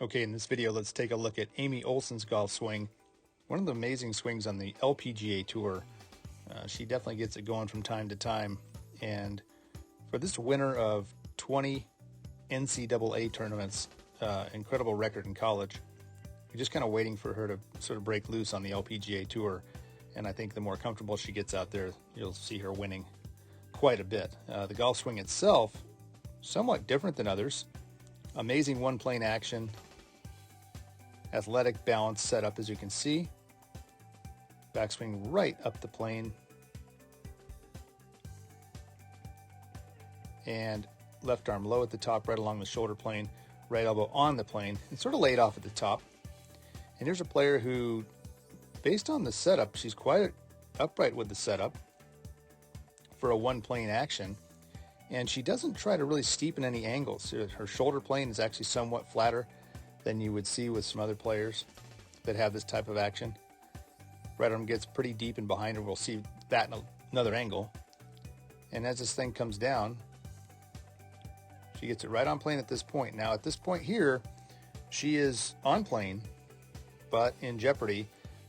Okay, in this video, let's take a look at Amy Olson's golf swing. One of the amazing swings on the LPGA Tour. She definitely gets it going from time to time. And for this winner of 20 NCAA tournaments, incredible record in college, you're just kind of waiting for her to sort of break loose on the LPGA Tour. And I think the more comfortable she gets out there, you'll see her winning quite a bit. The golf swing itself, somewhat different than others. Amazing one plane action, athletic balance setup, as you can see. Backswing right up the plane. And left arm low at the top, right along the shoulder plane, right elbow on the plane, and sort of laid off at the top. And here's a player who, based on the setup, she's quite upright with the setup for a one plane action. And she doesn't try to really steepen any angles. Her shoulder plane is actually somewhat flatter than you would see with some other players that have this type of action. Right arm gets pretty deep in behind her. We'll see that in another angle. And as this thing comes down, she gets it right on plane at this point. Now at this point here, she is on plane, but in jeopardy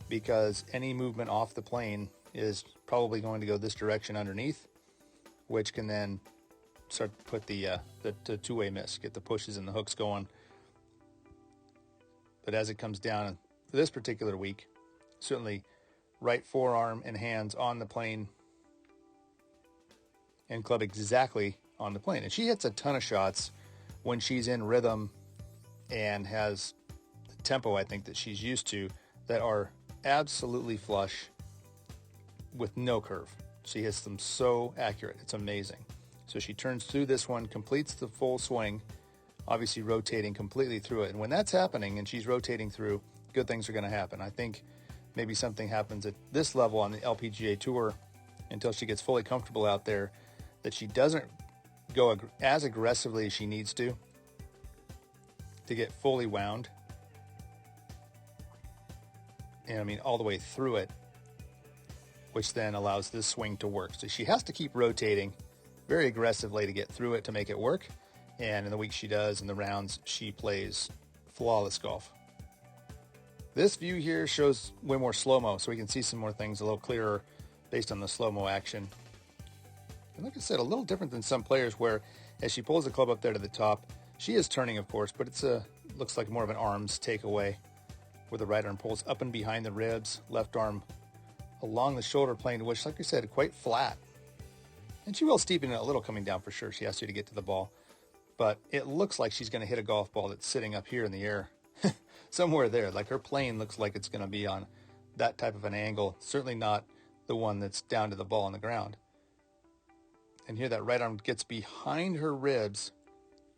because any movement off the plane is probably going to go this direction underneath, which can then start to put the two-way miss, get the pushes and the hooks going. But as it comes down for this particular week, certainly right forearm and hands on the plane and club exactly on the plane. And she hits a ton of shots when she's in rhythm and has the tempo I think that she's used to that are absolutely flush with no curve. She hits them so accurate. It's amazing. So she turns through this one, completes the full swing, obviously rotating completely through it. And when that's happening and she's rotating through, good things are going to happen. I think maybe something happens at this level on the LPGA Tour until she gets fully comfortable out there, that she doesn't go as aggressively as she needs to get fully wound. And I mean, all the way through it, which then allows this swing to work. So she has to keep rotating very aggressively to get through it, to make it work. And in the week she does, in the rounds, she plays flawless golf. This view here shows way more slow-mo, so we can see some more things a little clearer based on the slow-mo action. And like I said, a little different than some players where as she pulls the club up there to the top, she is turning, of course, but looks like more of an arms takeaway, where the right arm pulls up and behind the ribs, left arm along the shoulder plane, which, like I said, quite flat. And she will steepen it a little coming down for sure. She has to get to the ball. But it looks like she's going to hit a golf ball that's sitting up here in the air. Somewhere there. Like her plane looks like it's going to be on that type of an angle. Certainly not the one that's down to the ball on the ground. And here that right arm gets behind her ribs,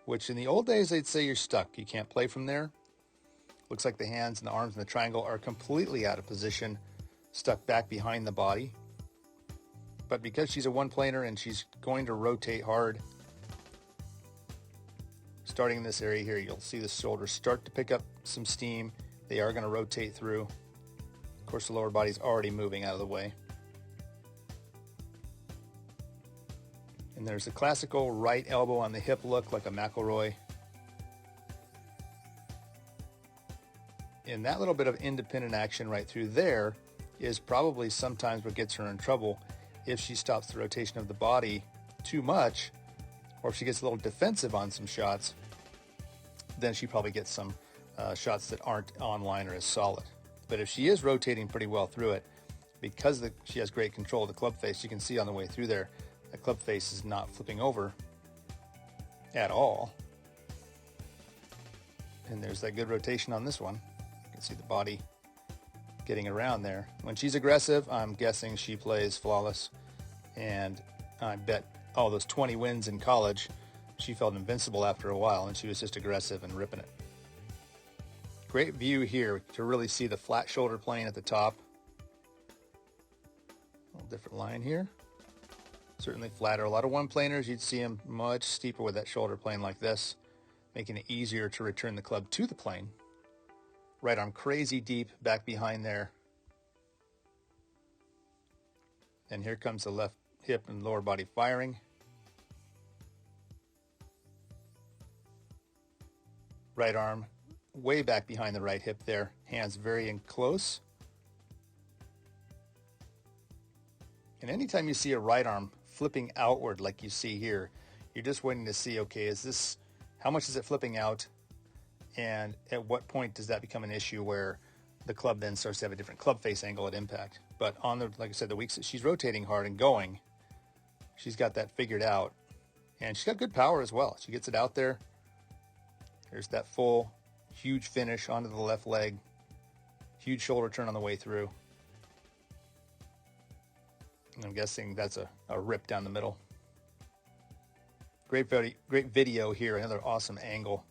which in the old days they'd say you're stuck. You can't play from there. Looks like the hands and the arms and the triangle are completely out of position, stuck back behind the body. But because she's a one-planer and she's going to rotate hard, starting in this area here, you'll see the shoulders start to pick up some steam. They are going to rotate through. Of course, the lower body's already moving out of the way. And there's a classical right elbow on the hip look, like a McIlroy. And that little bit of independent action right through there is probably sometimes what gets her in trouble if she stops the rotation of the body too much, or if she gets a little defensive on some shots, then she probably gets some shots that aren't online or as solid. But if she is rotating pretty well through it, because she has great control of the club face, you can see on the way through there, the club face is not flipping over at all. And there's that good rotation on this one. You can see the body getting around there. When she's aggressive, I'm guessing she plays flawless. And I bet all those 20 wins in college, she felt invincible after a while, and she was just aggressive and ripping it. Great view here to really see the flat shoulder plane at the top. A little different line here. Certainly flatter. A lot of one-planers, you'd see them much steeper with that shoulder plane like this, making it easier to return the club to the plane. Right arm crazy deep back behind there. And here comes the left hip and lower body firing. Right arm way back behind the right hip there. Hands very in close. And anytime you see a right arm flipping outward like you see here, you're just waiting to see, okay, how much is it flipping out? And at what point does that become an issue where the club then starts to have a different club face angle at impact? But on like I said, the weeks that she's rotating hard and going, she's got that figured out. And she's got good power as well. She gets it out there. There's that full, huge finish onto the left leg. Huge shoulder turn on the way through. And I'm guessing that's a rip down the middle. Great video here. Another awesome angle.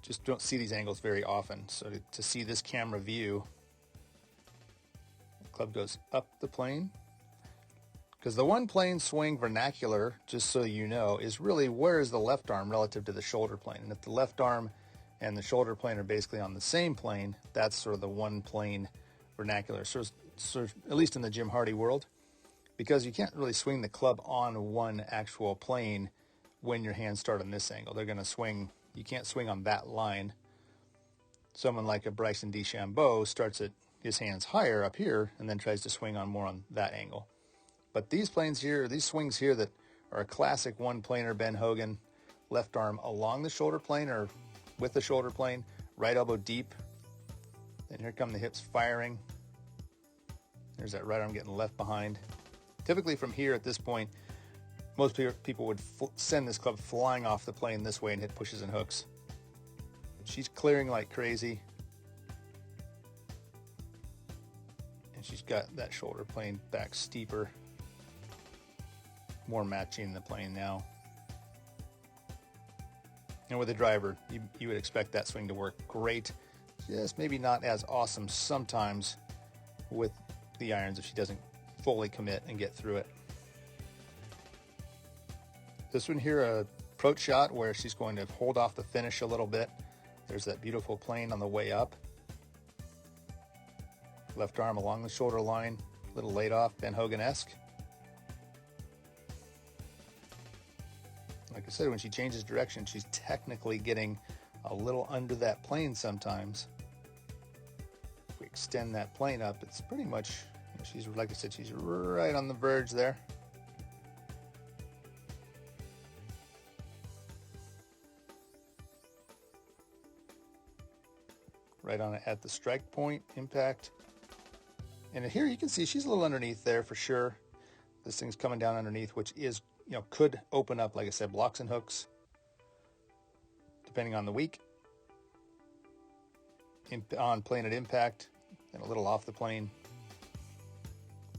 Just don't see these angles very often. So to see this camera view, the club goes up the plane. Because the one plane swing vernacular, just so you know, is really where is the left arm relative to the shoulder plane. And if the left arm and the shoulder plane are basically on the same plane, that's sort of the one plane vernacular. So at least in the Jim Hardy world, because you can't really swing the club on one actual plane when your hands start on this angle. They're going to swing, you can't swing on that line. Someone like a Bryson DeChambeau starts at his hands higher up here and then tries to swing on more on that angle. But these planes here, these swings here that are a classic one-planer Ben Hogan, left arm along the shoulder plane or with the shoulder plane, right elbow deep. Then here come the hips firing. There's that right arm getting left behind. Typically from here at this point, most people would send this club flying off the plane this way and hit pushes and hooks. She's clearing like crazy. And she's got that shoulder plane back steeper. More matching the plane now. And with the driver, you would expect that swing to work great. Just maybe not as awesome sometimes with the irons if she doesn't fully commit and get through it. This one here, a approach shot where she's going to hold off the finish a little bit. There's that beautiful plane on the way up. Left arm along the shoulder line, a little laid off, Ben Hogan-esque. Like I said, when she changes direction, she's technically getting a little under that plane sometimes. If we extend that plane up, it's pretty much, she's, like I said, she's right on the verge there. Right on it at the strike point, impact. And here you can see she's a little underneath there for sure. This thing's coming down underneath, which is, could open up, like I said, blocks and hooks, depending on the week. On plane at impact, and a little off the plane.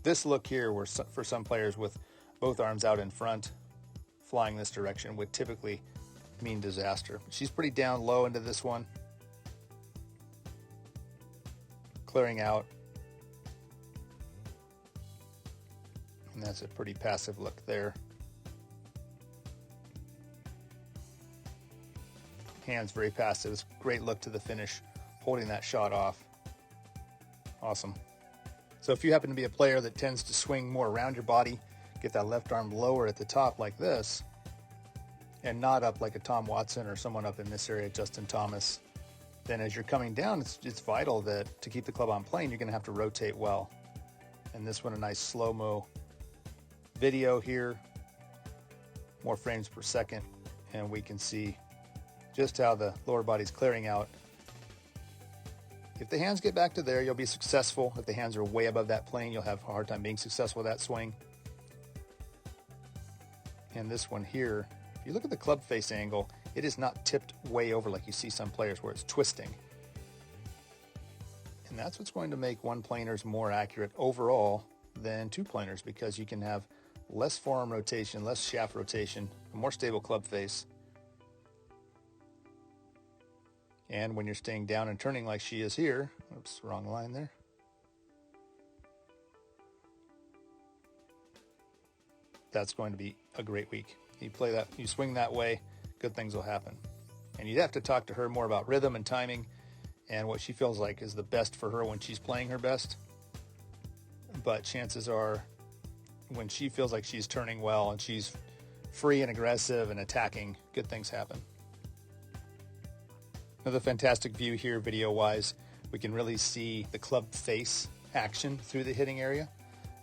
This look here, where for some players with both arms out in front, flying this direction would typically mean disaster. She's pretty down low into this one. Clearing out. And that's a pretty passive look there. Hands very passive. It's a great look to the finish, holding that shot off. Awesome. So if you happen to be a player that tends to swing more around your body, get that left arm lower at the top like this, and not up like a Tom Watson or someone up in this area, Justin Thomas, then as you're coming down, it's vital that to keep the club on plane, you're going to have to rotate well. And this one, a nice slow-mo video here, more frames per second, and we can see just how the lower body's clearing out. If the hands get back to there, you'll be successful. If the hands are way above that plane, you'll have a hard time being successful with that swing. And this one here, if you look at the club face angle, it is not tipped way over like you see some players where it's twisting. And that's what's going to make one planers more accurate overall than two planers, because you can have less forearm rotation, less shaft rotation, a more stable club face. And when you're staying down and turning like she is here, oops, wrong line there. That's going to be a great week. You play that, you swing that way, good things will happen. And you'd have to talk to her more about rhythm and timing and what she feels like is the best for her when she's playing her best. But chances are, when she feels like she's turning well and she's free and aggressive and attacking, good things happen. Another fantastic view here video-wise. We can really see the club face action through the hitting area.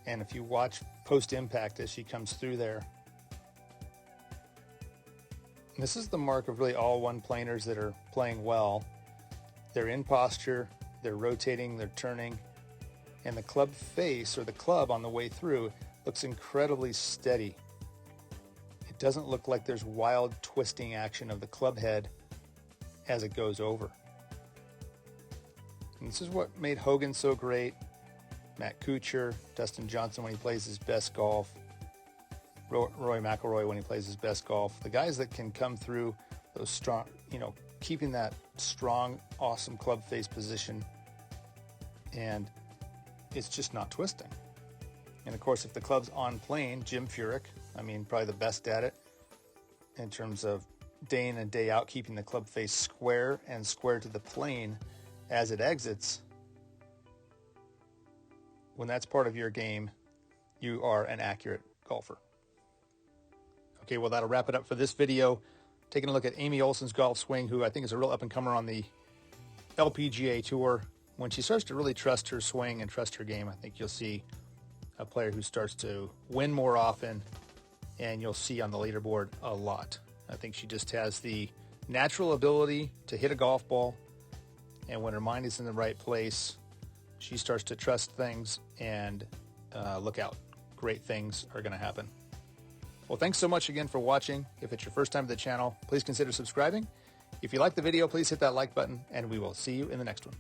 And if you watch post-impact as she comes through there, this is the mark of really all one-planers that are playing well. They're in posture, they're rotating, they're turning, and the club face, or the club on the way through, looks incredibly steady. It doesn't look like there's wild twisting action of the club head as it goes over. And this is what made Hogan so great, Matt Kuchar, Dustin Johnson when he plays his best golf, Rory McIlroy when he plays his best golf. The guys that can come through those strong, keeping that strong, awesome club face position, and it's just not twisting. And of course, if the club's on plane, Jim Furyk, probably the best at it in terms of day in and day out, keeping the club face square and square to the plane as it exits. When that's part of your game, you are an accurate golfer. Okay, well, that'll wrap it up for this video. Taking a look at Amy Olson's golf swing, who I think is a real up-and-comer on the LPGA Tour. When she starts to really trust her swing and trust her game, I think you'll see a player who starts to win more often, and you'll see on the leaderboard a lot. I think she just has the natural ability to hit a golf ball, and when her mind is in the right place, she starts to trust things, and look out, great things are going to happen. Well, thanks so much again for watching. If it's your first time to the channel, please consider subscribing. If you like the video, please hit that like button, and we will see you in the next one.